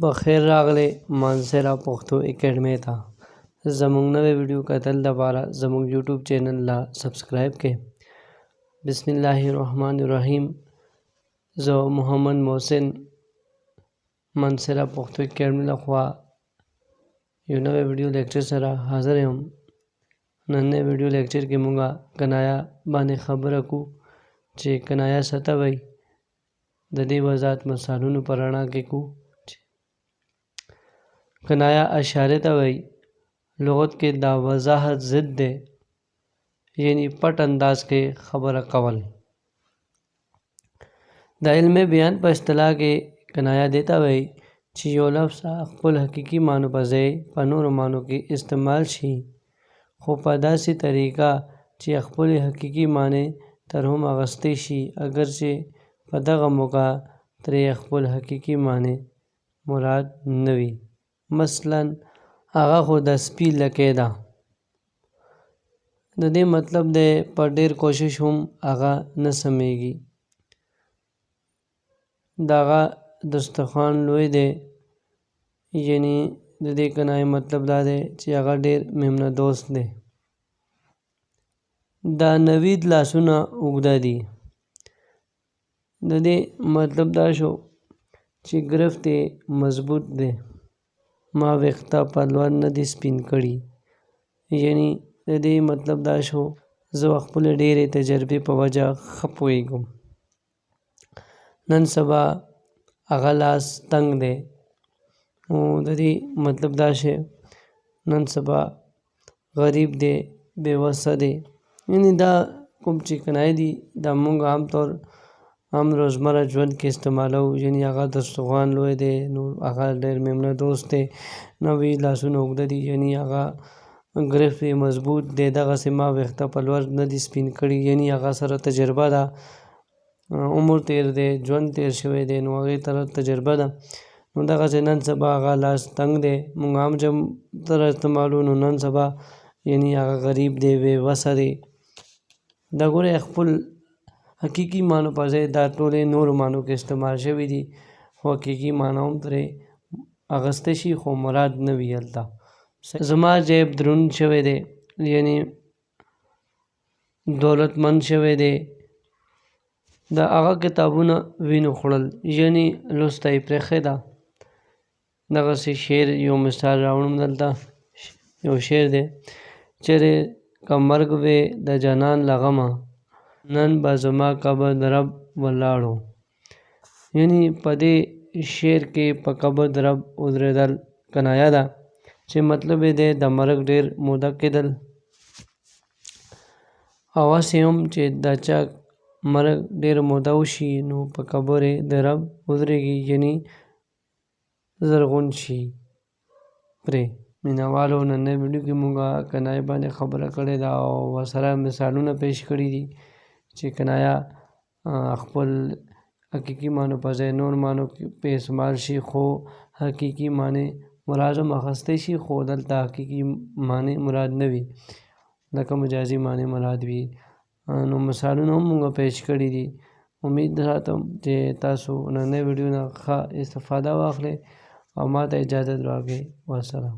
بخیر راغلی مانسیرا پښتو اکیډمۍ ته. زموږ نوې ویډیو کتل لپاره زموږ یوټیوب چینل لا سبسکرایب کړئ. بسم الله الرحمن الرحیم. زه محمد محسن مانسیرا پښتو اکیډمۍ لخوا یو نوې ویډیو لیکچر سره حاضر یم. نننۍ ویډیو لیکچر کې مونږه کنایا باندې خبره کوو چې کنایا څه ته وایي. د دې وضاحت مثالونو په رڼا کې کوو. کنایا اشارې ته وایي. لغت کې دا وضاحت ضد دی، یعنی پټ انداز کې خبره کول. د علم بیان په اصطلاح کې کنایا دې ته وایي چې یو لفظ خپل حقیقي معنو په ځای په نورو معنو کې استعمال شي، خو په داسې طریقه چې خپل حقیقي معنی تر هم اخیستی شي، اگر چې په دغه موقع ترې خپل حقیقي معنی مراد نه وي. مثلا هغه خو د سپي لکۍ ده. د دې مطلب دی په ډېر کوشش هم هغه نه سمیږي. د هغه دسترخوان لوی دی، یعنی د دې کنایې مطلب دا دی چې هغه ډېر مېلمه دوست دی. د نوید لاسونه اوږده دي. د دې مطلب دا شو چې ګرفت یې مضبوط دی. ما ویښته په لور نه دي سپین کړي. یعنی د دې مطلب دا شو زه خپلې ډېرې تجربې په وجه ښه پوهېږم. نن سبا هغه لاس تنګ دی. او د دې مطلب دا شی نن سبا غریب دی، بې وسه دی. یعنی دا کوم چې کنایې دي دا موږ عام طور عام روزمره ژوند کې استعمالوو. یعنی هغه دسترخوان لوی دی، نو هغه ډېر مېلمه دوست دی. نوی لاسونه اوږده دي، یعنی هغه ګرفت یې مضبوط دی. دغسې ما ویښته په لور نه دي سپین کړي، یعنی هغه سره تجربه ده، عمر تېر دی، ژوند تېر شوی دی، نو هغې سره تجربه ده. نو دغسې نن سبا هغه لاس تنګ دی موږ عام جمع سره استعمالوو. نو نن سبا یعنی هغه غریب دی، بې وسه دی. دا ګورئ خپل حقیقي معنو په ځای دا ټولې نورو معنو کې استعمال شوي دي، خو حقیقي معنی هم ترې اخیستی شي، خو مراد نه وي هلته. زما جیب دروند شوی دی، یعنی دولتمند شوی دی. د هغه کتابونه وینو خوړل، یعنی لوسته یې پرېښې ده. دغسې شعر یو مثال راوړم دلته. یو شعر دی: چیرې که مرګ وی د جانان له غمه، نن به زما قبر د رب ولاړو. یعنی په دې شعر کې په قبر د رب ودرېدل کنایه ده، چې مطلب یې دی د مرګ ډېر موده کېدل. او هسې هم چې د چا مرګ ډېر موده وشي نو په قبر یې د رب ودرېږي، یعنی زرغون شي پرې. مینه والو نننۍ ویډیو کې مونږه کنایې باندې خبره کړې ده او ورسره مثالونه پیش کړي دي چې کنایه خپل حقیقي معنو په ځای نور معنو کې په استعمال شي، خو حقیقي معنی مراد هم اخیستی شي، خو دلته حقیقي معنی مراد نه وي، لکه مجازي معنی مراد وي. نو مثالونه هم مونږه پیش کړي دي. امید ساتم چې تاسو نننۍ ویډیو نه ښه استفاده واخلئ او ما ته اجازت راکړئ. والسلام.